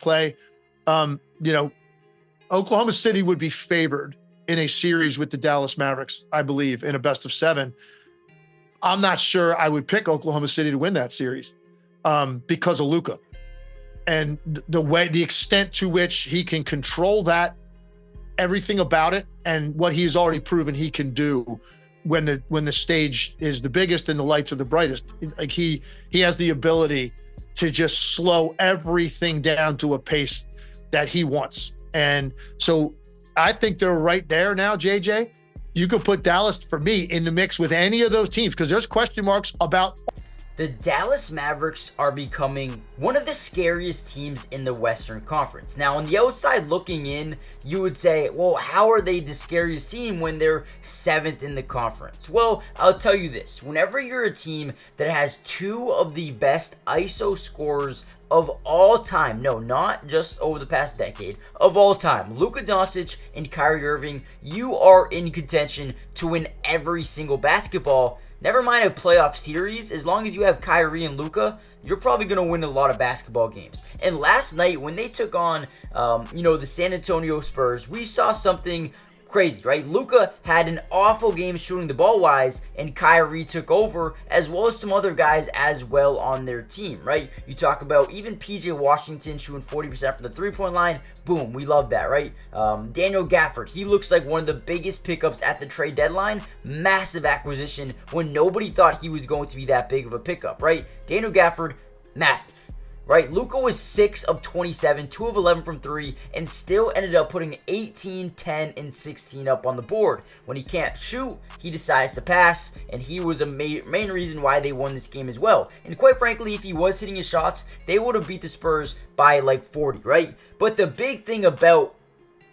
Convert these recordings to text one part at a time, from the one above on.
play. You know, Oklahoma City would be favored in a series with the Dallas Mavericks, I believe, in a best of 7. I'm not sure I would pick Oklahoma City to win that series because of Luka and the extent to which he can control that, everything about it, and what he's already proven he can do when the stage is the biggest and the lights are the brightest. Like he has the ability to just slow everything down to a pace that he wants. And so I think they're right there now, JJ. You could put Dallas, for me, in the mix with any of those teams because there's question marks about. The Dallas Mavericks are becoming one of the scariest teams in the Western Conference. Now, on the outside looking in, you would say, well, how are they the scariest team when they're 7th in the conference? Well, I'll tell you this. Whenever you're a team that has 2 of the best ISO scorers of all time, no, not just over the past decade, of all time, Luka Doncic and Kyrie Irving, you are in contention to win every single basketball. Never mind a playoff series, as long as you have Kyrie and Luka, you're probably going to win a lot of basketball games. And last night, when they took on, the San Antonio Spurs, we saw something crazy, right? Luka had an awful game shooting the ball wise, and Kyrie took over, as well as some other guys as well on their team, right? You talk about even PJ Washington shooting 40% from the three-point line. Boom, we love that, right? Daniel Gafford, he looks like one of the biggest pickups at the trade deadline. Massive acquisition when nobody thought he was going to be that big of a pickup, right? Daniel Gafford, massive. Right, Luka was 6 of 27, 2 of 11 from 3, and still ended up putting 18, 10, and 16 up on the board. When he can't shoot, he decides to pass, and he was a main reason why they won this game as well. And quite frankly, if he was hitting his shots, they would have beat the Spurs by like 40, right? But the big thing about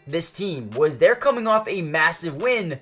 this team was they're coming off a massive win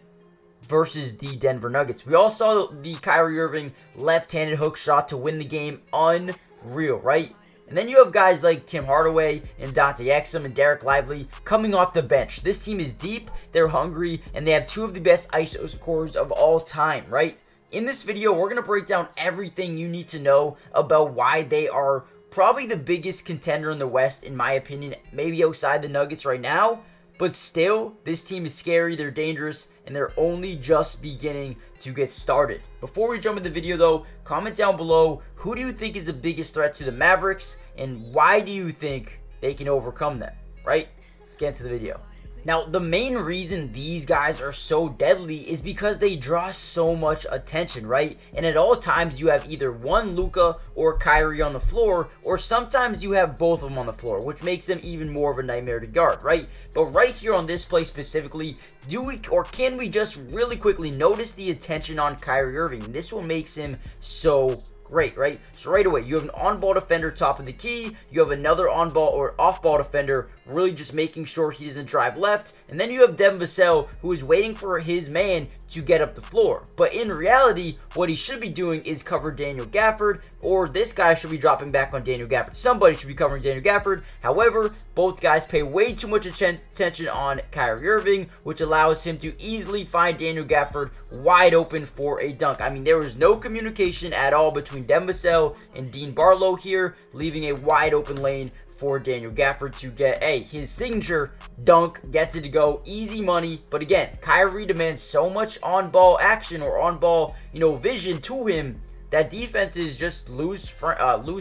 versus the Denver Nuggets. We all saw the Kyrie Irving left-handed hook shot to win the game. Unreal, right? And then you have guys like Tim Hardaway and Dante Exum and Derek Lively coming off the bench. This team is deep, they're hungry, and they have 2 of the best ISO scorers of all time, right? In this video, we're going to break down everything you need to know about why they are probably the biggest contender in the West, in my opinion, maybe outside the Nuggets right now. But still, this team is scary, they're dangerous, and they're only just beginning to get started. Before we jump into the video though, comment down below, who do you think is the biggest threat to the Mavericks, and why do you think they can overcome them, right? Let's get into the video. Now, the main reason these guys are so deadly is because they draw so much attention, right? And at all times, you have either one Luka or Kyrie on the floor, or sometimes you have both of them on the floor, which makes them even more of a nightmare to guard, right? But right here on this play specifically, can we just really quickly notice the attention on Kyrie Irving? This will make him so great, right? So right away, you have an on-ball defender top of the key, you have another on-ball or off-ball defender really just making sure he doesn't drive left, and then you have Devin Vassell who is waiting for his man to get up the floor. But in reality, what he should be doing is cover Daniel Gafford, or this guy should be dropping back on Daniel Gafford. Somebody should be covering Daniel Gafford. However, both guys pay way too much attention on Kyrie Irving, which allows him to easily find Daniel Gafford wide open for a dunk. I mean, there was no communication at all between Devin Vassell and Dean Barlow here, leaving a wide open lane for Daniel Gafford to get his signature dunk, gets it to go, easy money. But again, Kyrie demands so much on-ball action or on-ball, vision to him that defenses just lose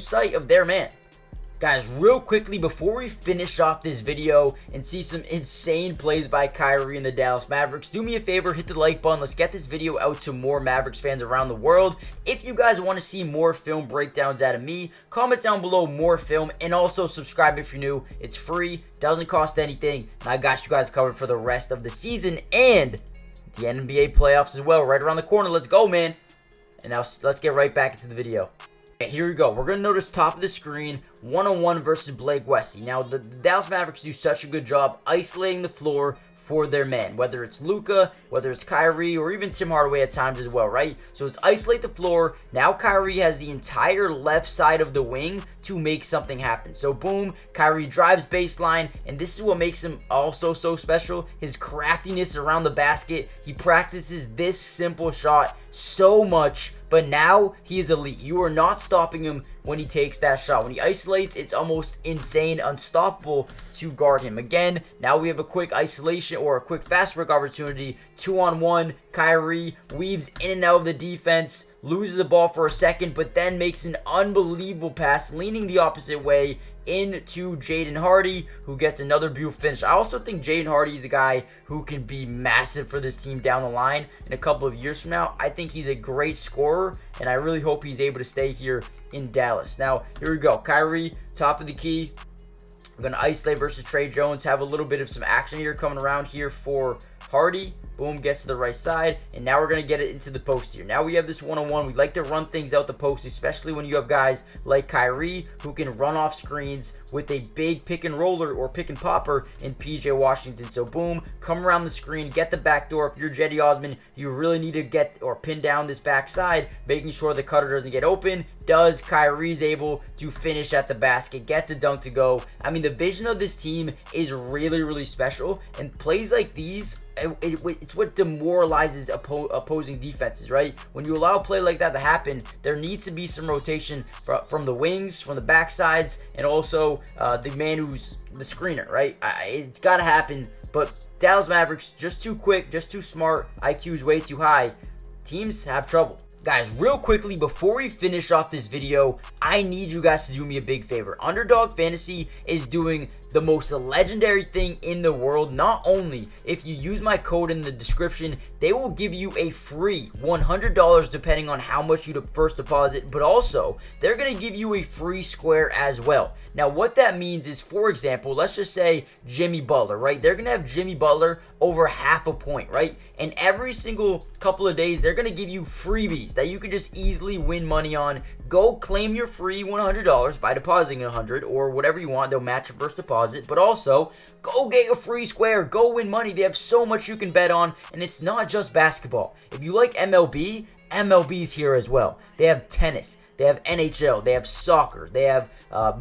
sight of their man. Guys, real quickly before we finish off this video and see some insane plays by Kyrie and the Dallas Mavericks, do me a favor, hit the like button. Let's get this video out to more Mavericks fans around the world. If you guys want to see more film breakdowns out of me, comment down below more film, and also subscribe if you're new. It's free, doesn't cost anything, and I got you guys covered for the rest of the season and the NBA playoffs as well, right around the corner. Let's go, man. And now let's get right back into the video. Okay, here we go. We're going to notice top of the screen, one-on-one versus Blake Wesley. Now, the Dallas Mavericks do such a good job isolating the floor for their man, whether it's Luka, whether it's Kyrie, or even Tim Hardaway at times as well, right? So it's isolate the floor. Now Kyrie has the entire left side of the wing to make something happen. So boom, Kyrie drives baseline, and this is what makes him also so special, his craftiness around the basket. He practices this simple shot so much, but now he is elite. You are not stopping him when he takes that shot. When he isolates, it's almost insane, unstoppable to guard him. Again, now we have a quick isolation or a quick fast break opportunity. 2-on-1. Kyrie weaves in and out of the defense, loses the ball for a second, but then makes an unbelievable pass, leaning the opposite way into Jaden Hardy, who gets another beautiful finish. I also think Jaden Hardy is a guy who can be massive for this team down the line in a couple of years from now. I think he's a great scorer, and I really hope he's able to stay here in Dallas. Now, here we go. Kyrie, top of the key. We're going to isolate versus Trey Jones. Have a little bit of some action here coming around here for Hardy. Boom, gets to the right side, and now we're going to get it into the post here. Now we have this one-on-one. We like to run things out the post, especially when you have guys like Kyrie who can run off screens with a big pick and roller or pick and popper in PJ Washington. So boom, come around the screen, get the back door. If you're Cedi Osman, you really need to get or pin down this backside, making sure the cutter doesn't get open. Does Kyrie's able to finish at the basket, gets a dunk to go. I mean, the vision of this team is really, really special, and plays like these, it's what demoralizes opposing defenses, right? When you allow a play like that to happen, there needs to be some rotation from the wings, from the backsides, and also the man who's the screener, right? It's got to happen, but Dallas Mavericks, just too quick, just too smart, IQ is way too high. Teams have trouble. Guys, real quickly, before we finish off this video, I need you guys to do me a big favor. Underdog Fantasy is doing the most legendary thing in the world. Not only if you use my code in the description, they will give you a free $100 depending on how much you first deposit, but also they're going to give you a free square as well. Now what that means is, for example, let's just say Jimmy Butler, right? They're going to have Jimmy Butler over half a point, right? And every single couple of days, they're going to give you freebies that you can just easily win money on. Go claim your free $100 by depositing $100 or whatever you want. They'll match your first deposit, but also go get a free square. Go win money. They have so much you can bet on, and it's not just basketball. If you like MLB, MLB's here as well. They have tennis. They have NHL, they have soccer, they have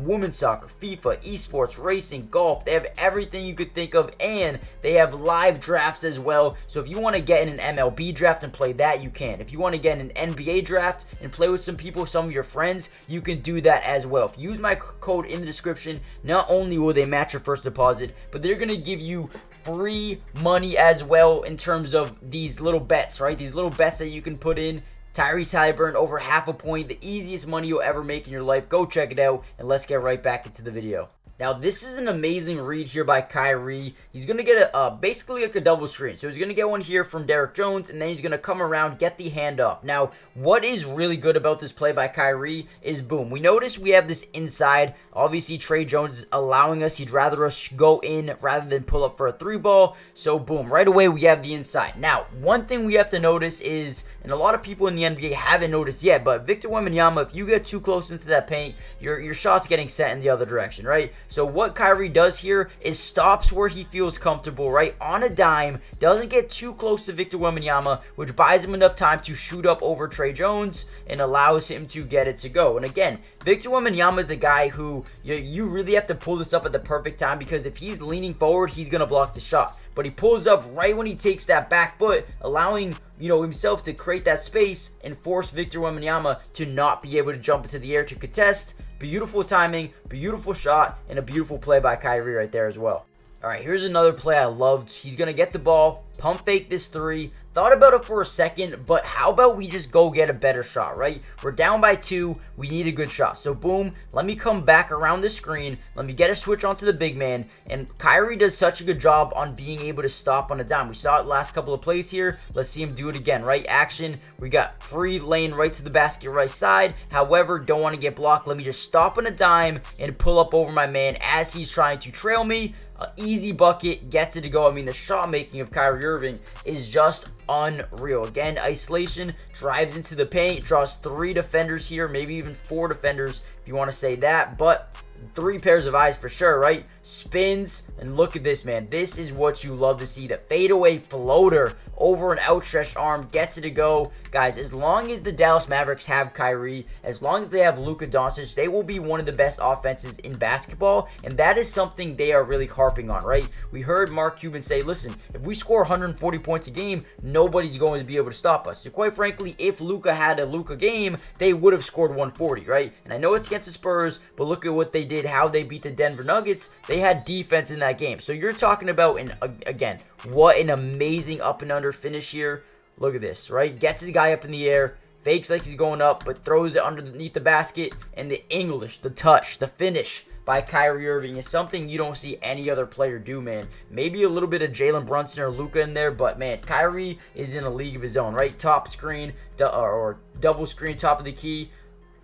women's soccer, FIFA, esports, racing, golf. They have everything you could think of, and they have live drafts as well. So if you want to get in an MLB draft and play that, you can. If you want to get in an NBA draft and play with some people, some of your friends, you can do that as well. If you use my code in the description, not only will they match your first deposit, but they're going to give you free money as well in terms of these little bets, right? These little bets that you can put in. Tyrese Halliburton over half a point, the easiest money you'll ever make in your life. Go check it out, and let's get right back into the video. Now, this is an amazing read here by Kyrie. He's going to get basically like a double screen. So he's going to get one here from Derrick Jones, and then he's going to come around, get the handoff. Now, what is really good about this play by Kyrie is, boom, we notice we have this inside. Obviously, Trey Jones is allowing us. He'd rather us go in rather than pull up for a three ball. So, boom, right away we have the inside. Now, one thing we have to notice is, and a lot of people in the NBA haven't noticed yet, but Victor Wembanyama, if you get too close into that paint, your shot's getting sent in the other direction, right? So what Kyrie does here is stops where he feels comfortable, right? On a dime, doesn't get too close to Victor Wembanyama, which buys him enough time to shoot up over Trey Jones and allows him to get it to go. And again, Victor Wembanyama is a guy who you really have to pull this up at the perfect time, because if he's leaning forward, he's going to block the shot. But he pulls up right when he takes that back foot, allowing himself to create that space and force Victor Wembanyama to not be able to jump into the air to contest. Beautiful timing, beautiful shot, and a beautiful play by Kyrie right there as well. All right, here's another play I loved. He's going to get the ball, pump fake this three. Thought about it for a second, but how about we just go get a better shot, right? We're down by 2. We need a good shot. So, boom, let me come back around the screen. Let me get a switch onto the big man. And Kyrie does such a good job on being able to stop on a dime. We saw it last couple of plays here. Let's see him do it again, right? Action. We got free lane right to the basket right side. However, don't want to get blocked. Let me just stop on a dime and pull up over my man as he's trying to trail me. Easy bucket, gets it to go. I mean, the shot making of Kyrie Irving is just unreal. Again, isolation, drives into the paint, draws 3 defenders here, maybe even 4 defenders if you want to say that. But three pairs of eyes for sure, right? Spins, and look at this, man. This is what you love to see. The fadeaway floater over an outstretched arm, gets it to go. Guys, as long as the Dallas Mavericks have Kyrie, as long as they have Luka Doncic, they will be one of the best offenses in basketball, and that is something they are really harping on, right? We heard Mark Cuban say, listen, if we score 140 points a game, nobody's going to be able to stop us. So quite frankly, if Luka had a Luka game, they would have scored 140, right? And I know it's against the Spurs, but look at what they did, how they beat the Denver Nuggets. They had defense in that game. So you're talking about, again, what an amazing up and under finish here. Look at this, right? Gets his guy up in the air, fakes like he's going up, but throws it underneath the basket. And the English, the touch, the finish by Kyrie Irving is something you don't see any other player do, man. Maybe a little bit of Jalen Brunson or Luka in there, but man, Kyrie is in a league of his own, right? Top screen, or double screen, top of the key.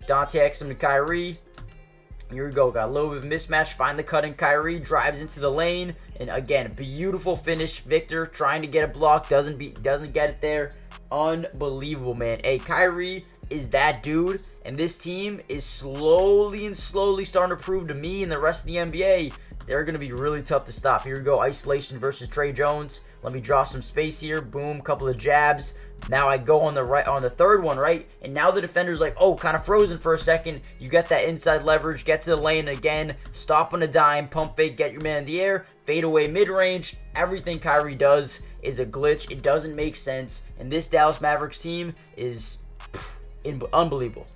Dante Exum to Kyrie. Here we go. Got a little bit of mismatch. Find the cut in Kyrie. Drives into the lane. And again, beautiful finish. Victor trying to get a block. Doesn't get it there. Unbelievable, man. Hey, Kyrie is that dude. And this team is slowly starting to prove to me and the rest of the NBA they're going to be really tough to stop. Here we go. Isolation versus Trey Jones. Let me draw some space here. Boom. Couple of jabs. Now I go on the third one, right? And now the defender's like, oh, kind of frozen for a second. You get that inside leverage. Get to the lane again. Stop on a dime. Pump fake. Get your man in the air. Fade away mid-range. Everything Kyrie does is a glitch. It doesn't make sense. And this Dallas Mavericks team is unbelievable.